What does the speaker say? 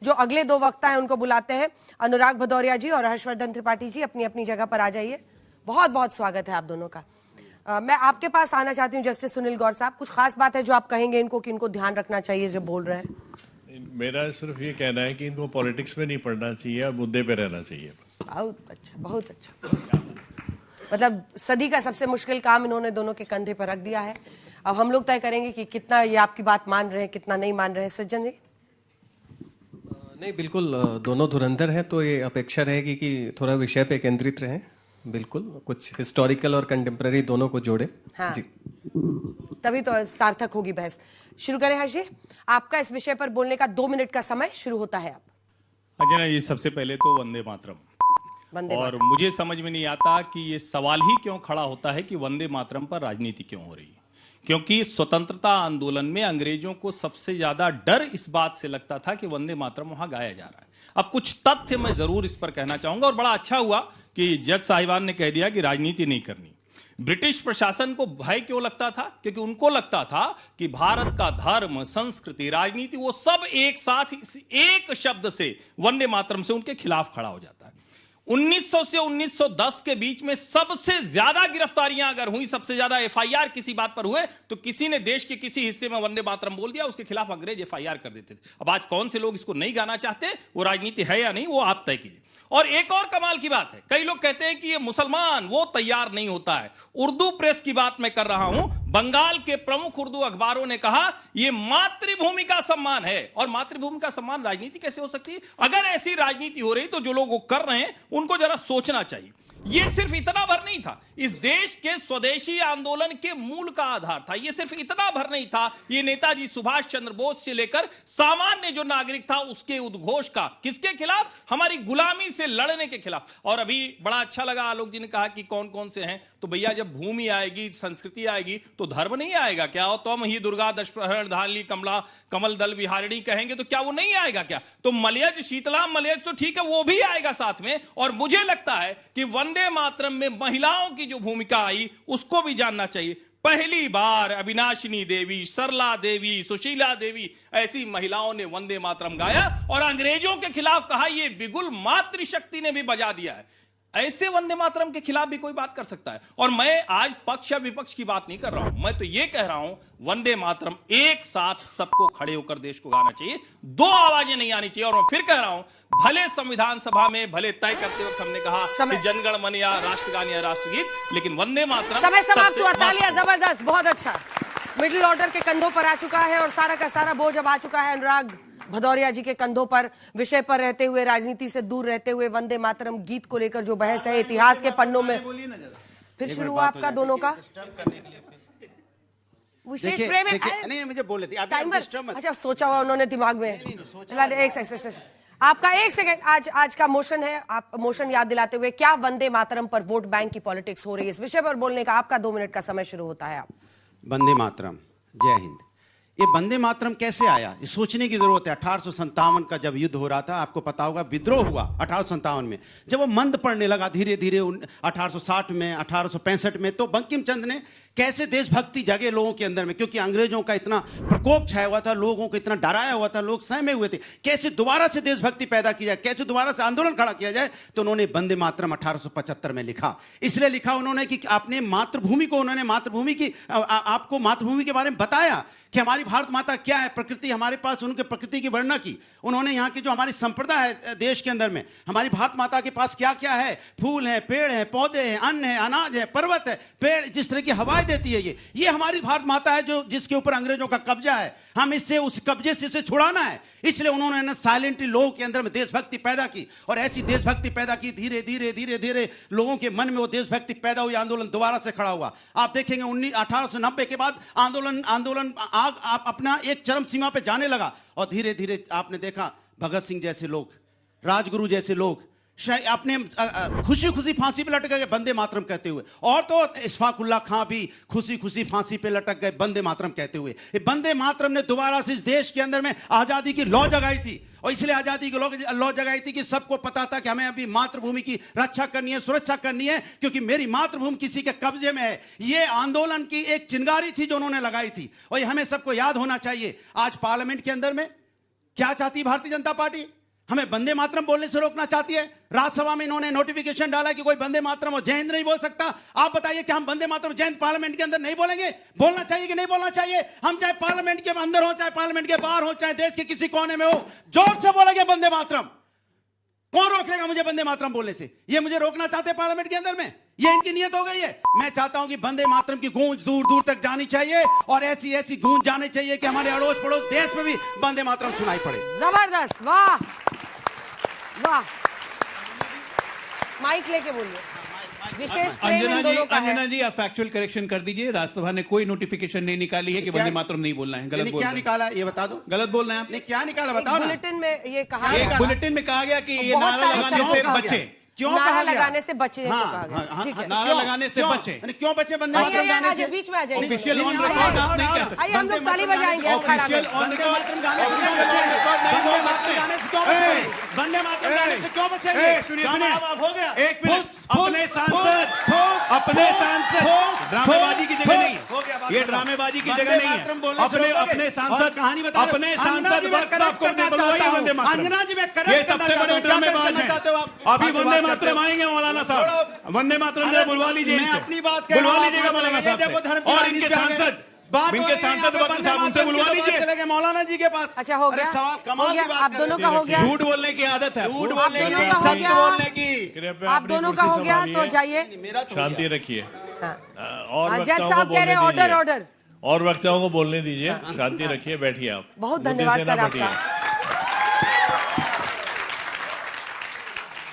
जो अगले दो वक्ता हैं उनको बुलाते हैं। अनुराग भदौरिया जी और हर्षवर्धन त्रिपाठी जी अपनी अपनी जगह पर आ जाइए। बहुत बहुत स्वागत है आप दोनों का। मैं आपके पास आना चाहती हूँ जस्टिस सुनील गौर साहब, कुछ खास बात है जो आप कहेंगे इनको कि इनको ध्यान रखना चाहिए जब बोल रहे हैं? मेरा सिर्फ ये कहना है कि इनको पॉलिटिक्स में नहीं पढ़ना चाहिए और मुद्दे पे रहना चाहिए। बहुत अच्छा, बहुत अच्छा। मतलब सदी का सबसे मुश्किल काम इन्होंने दोनों के कंधे पर रख दिया है। अब हम लोग तय करेंगे कि कितना ये आपकी बात मान रहे हैं, कितना नहीं मान रहे हैं। सज्जन जी? नहीं, बिल्कुल दोनों धुरंधर हैं, तो ये अपेक्षा रहेगी कि थोड़ा विषय पे केंद्रित रहें। बिल्कुल कुछ हिस्टोरिकल और कंटेम्प्रेरी दोनों को जोड़े। हाँ। जी, तभी तो सार्थक होगी बहस। शुरू करें हर्षी, आपका इस विषय पर बोलने का 2 मिनट का समय शुरू होता है। आप अजय जी, सबसे पहले तो वंदे मातरम। और मुझे समझ में नहीं आता कि ये सवाल ही क्यों खड़ा होता है कि वंदे मातरम पर राजनीति क्यों हो रही है। क्योंकि स्वतंत्रता आंदोलन में अंग्रेजों को सबसे ज्यादा डर इस बात से लगता था कि वंदे मातरम वहां गाया जा रहा है। अब कुछ तथ्य मैं जरूर इस पर कहना चाहूंगा, और बड़ा अच्छा हुआ कि जज साहिबान ने कह दिया कि राजनीति नहीं करनी। ब्रिटिश प्रशासन को भय क्यों लगता था? क्योंकि उनको लगता था कि भारत का धर्म, संस्कृति, राजनीति वो सब एक साथ एक शब्द से, वंदे मातरम से उनके खिलाफ खड़ा हो जाता है। 1900 से 1910 के बीच में सबसे ज्यादा गिरफ्तारियां अगर हुई, सबसे ज्यादा एफआईआर किसी बात पर हुए, तो किसी ने देश के किसी हिस्से में वंदे मातरम बोल दिया, उसके खिलाफ अंग्रेज एफआईआर कर देते थे। अब आज कौन से लोग इसको नहीं गाना चाहते, वो राजनीति है या नहीं, वो आप तय कीजिए। और एक और कमाल की बात है, कई लोग कहते हैं कि ये मुसलमान वो तैयार नहीं होता है। उर्दू प्रेस की बात मैं कर रहा हूं। बंगाल के प्रमुख उर्दू अखबारों ने कहा यह मातृभूमि का सम्मान है। और मातृभूमि का सम्मान राजनीति कैसे हो सकती है? अगर ऐसी राजनीति हो रही तो जो लोग वो कर रहे हैं उनको जरा सोचना चाहिए। यह सिर्फ इतना भर नहीं था, इस देश के स्वदेशी आंदोलन के मूल का आधार था। यह सिर्फ इतना भर नहीं था, यह नेताजी सुभाष चंद्र बोस से लेकर सामान्य जो नागरिक था उसके उद्घोष का। किसके खिलाफ? हमारी गुलामी से लड़ने के खिलाफ। और अभी बड़ा अच्छा लगा आलोक जी ने कहा कि कौन कौन से हैं। तो भैया, जब भूमि आएगी, संस्कृति आएगी, तो धर्म नहीं आएगा क्या? और तुम ही दुर्गा दशप्रहरण धारली कमला कमल दल विहारिणी कहेंगे तो क्या वो नहीं आएगा क्या? तो मलयज शीतला मलयज तो ठीक है, वो भी आएगा साथ में। और मुझे लगता है कि वंदे मातरम में महिलाओं की जो भूमिका आई उसको भी जानना चाहिए। पहली बार अविनाशिनी देवी, सरला देवी, सुशीला देवी ऐसी महिलाओं ने वंदे मातरम गाया और अंग्रेजों के खिलाफ कहा। यह बिगुल मातृशक्ति ने भी बजा दिया है। ऐसे वंदे मातरम के खिलाफ भी कोई बात कर सकता है। और मैं आज पक्ष या विपक्ष की बात नहीं कर रहा हूं, मैं तो यह कह रहा हूं वंदे मातरम एक साथ सबको खड़े होकर देश को गाना चाहिए, दो आवाजें नहीं आनी चाहिए। और मैं फिर कह रहा हूं, भले संविधान सभा में भले तय करते वक्त हमने कहा कि जनगण मन या राष्ट्रगान या राष्ट्रगीत, लेकिन वंदे मातरम समय समाप्त हुआ। तालियां, जबरदस्त, बहुत अच्छा। मिडिल ऑर्डर के कंधों पर आ चुका है और सारा का सारा बोझ अब आ चुका है अनुराग भदौरिया जी के कंधों पर। विषय पर रहते हुए, राजनीति से दूर रहते हुए, वंदे मातरम गीत को लेकर जो बहस है इतिहास के पन्नों में। फिर शुरू हुआ आपका दोनों का विशेष प्रेम है। नहीं, मुझे बोले थे अच्छा, सोचा हुआ उन्होंने दिमाग में। एक सेकंड, आपका एक सेकंड। आज का मोशन है, आप मोशन याद दिलाते हुए, क्या वंदे मातरम पर वोट बैंक की पॉलिटिक्स हो रही है? इस विषय पर बोलने का आपका 2 मिनट का समय शुरू होता है। आप वंदे मातरम, जय हिंद। ये वंदे मातरम कैसे आया, ये सोचने की जरूरत है। 1857 का जब युद्ध हो रहा था, आपको पता होगा, विद्रोह हुआ 1857 में। जब वो मंद पड़ने लगा धीरे धीरे 1860 में, 1865 में, तो बंकिम चंद्र ने कैसे देशभक्ति जगे लोगों के अंदर में, क्योंकि अंग्रेजों का इतना प्रकोप छाया हुआ था, लोगों को इतना डराया हुआ था, लोग सहमे हुए थे। कैसे दोबारा से देशभक्ति पैदा की जाए, कैसे दोबारा से आंदोलन खड़ा किया जाए, तो उन्होंने वंदे मातरम 1875 में लिखा। इसलिए लिखा उन्होंने कि अपने मातृभूमि को, उन्होंने मातृभूमि की आपको मातृभूमि के बारे में बताया कि हमारी भारत माता क्या है, प्रकृति हमारे पास, उनके प्रकृति की वर्णना की उन्होंने। यहाँ की जो हमारी संप्रदा है देश के अंदर में, हमारी भारत माता के पास क्या क्या है, फूल है, पेड़ है, पौधे हैं, अन्न है, अनाज है, पर्वत है, पेड़, जिस तरह की हवाएं देती है, ये हमारी भारत माता है, जो जिसके ऊपर अंग्रेजों का कब्जा है। हम इससे, उस कब्जे से इसे छुड़ाना है। इसलिए उन्होंने साइलेंटली लोगों के अंदर में देशभक्ति पैदा की, और ऐसी देशभक्ति पैदा की, धीरे धीरे धीरे धीरे लोगों के मन में वो देशभक्ति पैदा हुई, आंदोलन दोबारा से खड़ा हुआ। आप देखेंगे 1890 के बाद आंदोलन आप अपना एक चरम सीमा पे जाने लगा, और धीरे धीरे आपने देखा भगत सिंह जैसे लोग, राजगुरु जैसे लोग अपने खुशी खुशी फांसी पे लटक गए वंदे मातरम कहते हुए। और तो इशफाकुल्ला खां भी खुशी खुशी फांसी पे लटक गए वंदे मातरम कहते हुए। वंदे मातरम ने दोबारा से इस देश के अंदर में आजादी की लौ जगाई थी, और इसलिए आजादी की लौ जगाई थी कि सबको पता था कि हमें अभी मातृभूमि की रक्षा करनी है, सुरक्षा करनी है, क्योंकि मेरी मातृभूमि किसी के कब्जे में है। ये आंदोलन की एक चिंगारी थी जो उन्होंने लगाई थी, और ये हमें सबको याद होना चाहिए। आज पार्लियामेंट के अंदर में क्या चाहती है भारतीय जनता पार्टी? हमें वंदे मातरम बोलने से रोकना चाहती है। राज्यसभा में इन्होंने नोटिफिकेशन डाला कि कोई वंदे मातरम और जय हिंद नहीं बोल सकता। आप बताइए कि हम वंदे मातरम जय हिंद पार्लियामेंट के अंदर नहीं बोलेंगे? बोलना चाहिए कि नहीं बोलना चाहिए? हम चाहे पार्लियामेंट के अंदर हो, चाहे पार्लियामेंट के बाहर हो, चाहे देश के किसी कोने में हो, जोर से बोलेंगे वंदे मातरम। कौन रोक लेगा मुझे वंदे मातरम बोलने से? ये मुझे रोकना चाहते हैं पार्लियामेंट के अंदर में? ये इनकी नियत हो गई है। मैं चाहता हूं कि वंदे मातरम की गूंज दूर दूर तक जानी चाहिए और ऐसी ऐसी गूंज जानी चाहिए कि हमारे अड़ोस पड़ोस देश में भी वंदे मातरम सुनाई पड़े। जबरदस्त, वाह वाह। माइक लेके बोलिए। विशेष प्रेम इन दोनों का है। अंजना जी, आप फैक्चुअल करेक्शन कर दीजिए। राज्यसभा ने कोई नोटिफिकेशन नहीं निकाली है कि वंदे मातरम नहीं बोलना है। गलत बोल क्या रहे हैं। निकाला ये बता दो। गलत बोल रहे हैं आप। नहीं, क्या निकाला बताओ ना। बुलेटिन में ये कहा एक गया। बुलेटिन में कहा गया कि ये बहुत नारा सारे लगाने शब्दों से कहा बचे। गया? क्यों नारा कहा गया? लगाने से बचे, हाँ, जो कहा गया। हाँ, ठीक है। नारा क्यों? लगाने से क्यों? बचे। क्यों बचे वंदे आइए, मातरम आइए, गाने से? बीच में आ जाइए। ऑफिशियल नहीं, ऑन नहीं, रिकॉर्ड आइए, आप नहीं आओ, कह आओ, सकते। आइए, हम लोग वंदे ताली मातरम बजाएंगे, गाने हम से खड़ा ऑफिशियल करके। ऑन वंदे रिकॉर्ड मातरम गाने से क्यों बचेंगे? वंदे मातरम गाने से क्यों बचेंगे? वंदे मातरम गाने से क्यों बचेंगे? सुनिए क्या सुनिए, माँ-बाप हो गया? एक मिनट। अपने सांसद ठोस, ड्रामेबाजी की जगह नहीं हो गया, बात ये खत्म। ड्रामेबाजी की वंदे जगह नहीं मातरम है। बोलने से अपने रोकोगे? अपने और सांसद कहानी बता रहे हो। अपने अंजना सांसद जी, मैं वर्ग साहब को correct करना बुलवाइए चाहता वंदे हूं। मातरम। अंजना जी, मैं correct ये करना सबसे चाहता बड़े हूं। क्या ड्रामेबाज करना चाहते हो हैं। आप? अभी बात वंदे करते मातरम हो। आएंगे मौलाना साहब। छोड़ो। वंदे मातरम अरे, से बुलवा लीजिए मैं इनसे। अपनी बात कह रहा बुलवा हूं, लीजिएगा आप मौलाना ये देखो साहब धर्म से। की और राजनीति इनके आ गई। सांसद बात हो इनके रही है यहाँ सांसद पे वक्त वंदे साहब उनसे मातरम की, बुलवा तो बात लीजिए। चले गए मौलाना जी के पास। अच्छा, हो अरे, गया, सवाल कमाल हो की गया। बात आप कर दोनों रहे का हो। हो गया। झूठ बोलने की आदत है। झूठ आप बोलने दोनों की, का हो सत्य गया। बोलने की। कृपया आप अपनी दोनों का कुर्सी हो गया, संभालिए। तो जाइए। मेरा तो हो शांति गया। रखिए। हाँ। और हाँ, जज वक्ताओं को साहब कह रहे हैं बोलने ऑर्डर दीजिए। ऑर्डर। और वक्ताओं को बोलने दीजिए। शांति रखिए, बैठिए आप। बहुत मुद्दे धन्यवाद से ना सर हटिए। आपका।